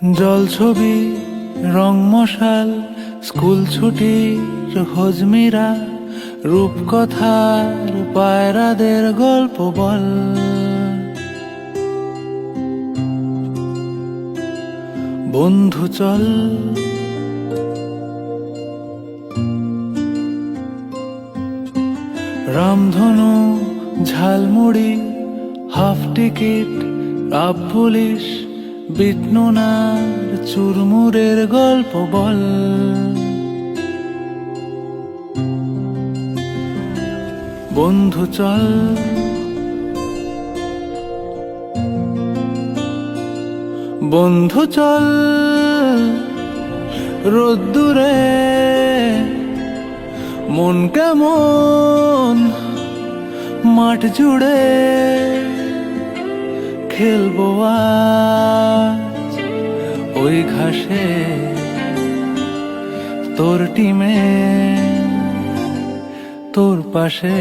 জল ছবি রং মশাল স্কুল ছুটির হজমিরা রূপকথার পায়রাদের গল্প বল। বন্ধু চল রামধনু ঝালমুড়ি হাফ টিকিট রাব পুলিশ বিটনুনার চুরমুরের গল্প বল। বন্ধু চল বন্ধু চল রোদ্দুরে মন কেমন মাঠ জুড়ে খেলবো আজ ওই ঘাসে তোর টিমে তোর পাশে।